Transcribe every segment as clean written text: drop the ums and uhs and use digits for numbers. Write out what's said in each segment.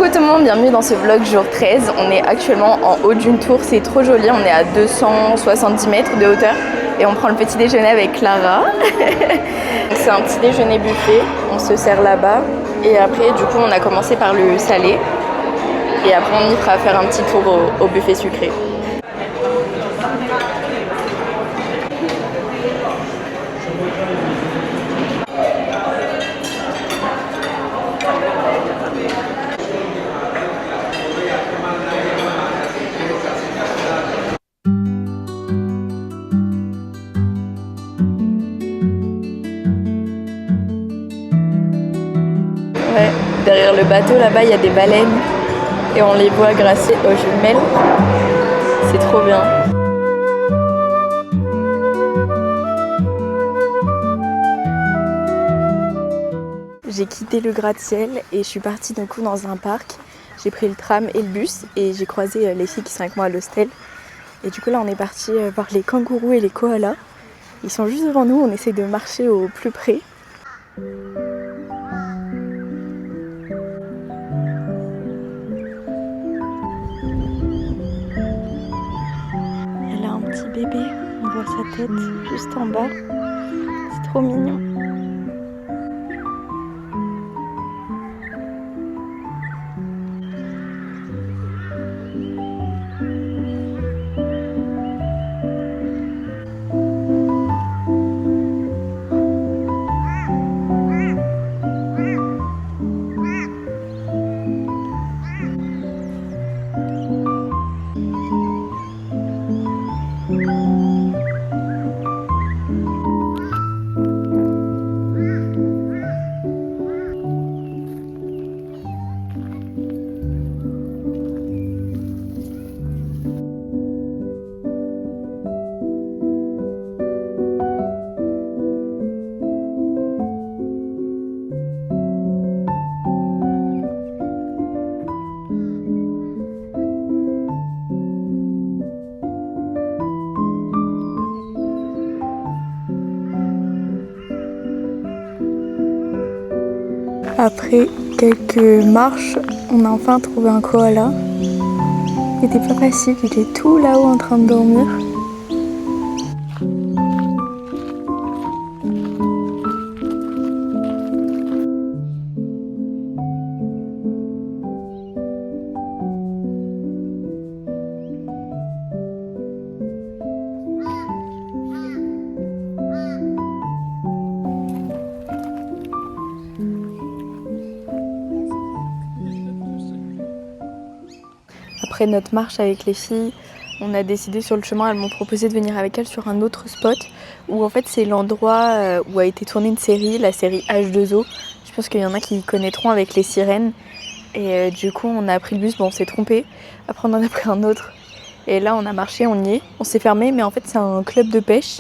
Coucou tout le monde, bienvenue dans ce vlog jour 13. On est actuellement en haut d'une tour, c'est trop joli, on est à 270 mètres de hauteur et on prend le petit déjeuner avec Clara. C'est un petit déjeuner buffet, on se sert là-bas et après du coup on a commencé par le salé et après on ira faire un petit tour au buffet sucré. Ouais, derrière le bateau là-bas il y a des baleines et on les voit grâce aux jumelles. C'est trop bien. J'ai quitté le gratte-ciel et je suis partie d'un coup dans un parc. J'ai pris le tram et le bus et j'ai croisé les filles qui sont avec moi à l'hostel. Et du coup là on est parti voir les kangourous et les koalas. Ils sont juste devant nous, on essaie de marcher au plus près. Elle a un petit bébé, on voit sa tête juste en bas. C'est trop mignon. Après quelques marches, on a enfin trouvé un koala. Il était pas facile, il était tout là-haut en train de dormir. Après notre marche avec les filles, on a décidé sur le chemin, elles m'ont proposé de venir avec elles sur un autre spot où en fait c'est l'endroit où a été tournée une série, la série H2O. Je pense qu'il y en a qui connaîtront avec les sirènes. Et du coup on a pris le bus, bon on s'est trompé, après on en a pris un autre. Et là on a marché, on y est, on s'est fermé mais en fait c'est un club de pêche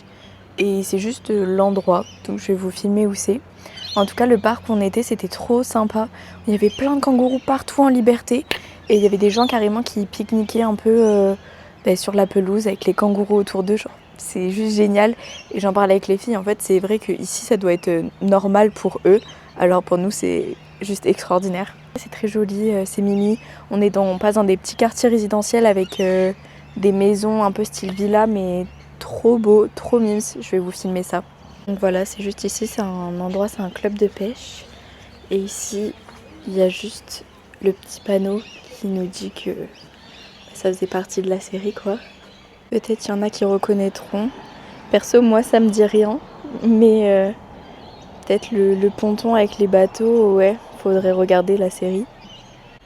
et c'est juste l'endroit, donc je vais vous filmer où c'est. En tout cas le parc où on était c'était trop sympa, il y avait plein de kangourous partout en liberté. Et il y avait des gens carrément qui pique-niquaient un peu sur la pelouse avec les kangourous autour d'eux. C'est juste génial. Et j'en parlais avec les filles. En fait, c'est vrai qu'ici, ça doit être normal pour eux. Alors pour nous, c'est juste extraordinaire. C'est très joli, c'est mimi. On passe dans des petits quartiers résidentiels avec des maisons un peu style villa, mais trop beau, trop mimes. Je vais vous filmer ça. Donc voilà, c'est juste ici, c'est un endroit, c'est un club de pêche. Et ici, il y a juste le petit panneau qui nous dit que ça faisait partie de la série quoi. Peut-être il y en a qui reconnaîtront. Perso moi ça me dit rien, mais peut-être le ponton avec les bateaux, ouais, faudrait regarder la série.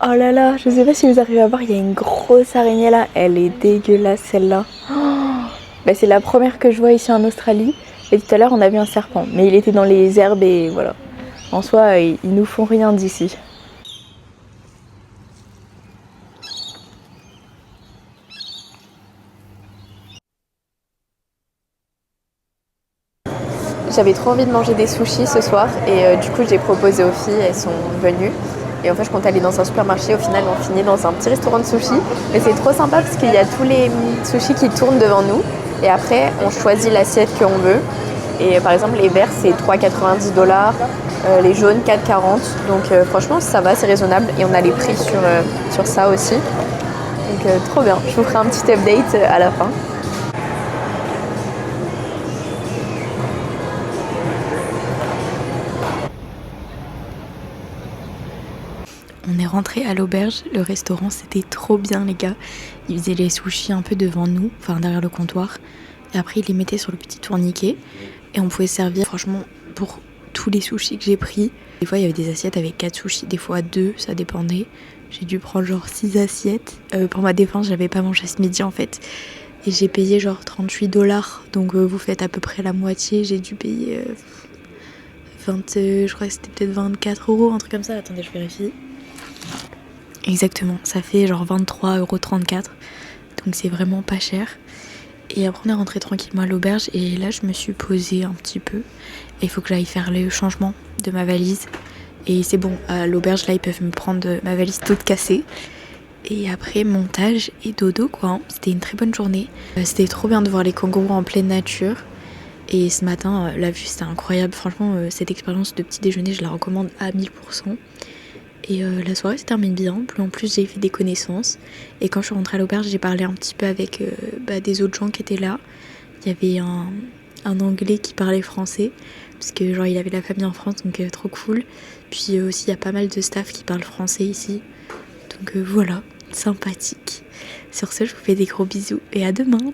Oh là là, je sais pas si vous arrivez à voir, il y a une grosse araignée là, elle est dégueulasse celle-là. Oh, c'est la première que je vois ici en Australie. Et tout à l'heure on a vu un serpent, mais il était dans les herbes et voilà. En soi ils nous font rien d'ici. J'avais trop envie de manger des sushis ce soir et du coup j'ai proposé aux filles, elles sont venues. Et en fait je compte aller dans un supermarché, au final on finit dans un petit restaurant de sushis. Mais c'est trop sympa parce qu'il y a tous les sushis qui tournent devant nous et après on choisit l'assiette qu'on veut. Et par exemple les verts c'est 3,90 $, les jaunes 4,40 $. Donc franchement ça va, c'est raisonnable et on a les prix sur ça aussi. Donc trop bien, je vous ferai un petit update à la fin. On est rentré à l'auberge, le restaurant c'était trop bien les gars. Ils faisaient les sushis un peu devant nous, enfin derrière le comptoir. Et après ils les mettaient sur le petit tourniquet. Et on pouvait servir franchement pour tous les sushis que j'ai pris. Des fois il y avait des assiettes avec 4 sushis, des fois 2, ça dépendait. J'ai dû prendre genre 6 assiettes. Pour ma défense j'avais pas mangé ce midi en fait. Et j'ai payé genre 38 $. Donc vous faites à peu près la moitié. J'ai dû payer 20, je crois que c'était peut-être 24 €, un truc comme ça. Attendez, je vérifie. Exactement, ça fait genre 23,34 €. Donc c'est vraiment pas cher. Et après on est rentré tranquillement à l'auberge et là je me suis posée un petit peu. Et il faut que j'aille faire le changement de ma valise. Et c'est bon, à l'auberge là ils peuvent me prendre ma valise toute cassée. Et après montage et dodo quoi, hein. C'était une très bonne journée. C'était trop bien de voir les kangourous en pleine nature. Et ce matin la vue c'était incroyable. Franchement cette expérience de petit déjeuner je la recommande à 1000%. Et la soirée se termine bien, en plus j'ai fait des connaissances. Et quand je suis rentrée à l'auberge, j'ai parlé un petit peu avec des autres gens qui étaient là. Il y avait un Anglais qui parlait français, parce que genre il avait la famille en France, donc trop cool. Puis aussi il y a pas mal de staff qui parlent français ici. Donc voilà, sympathique. Sur ce, je vous fais des gros bisous et à demain.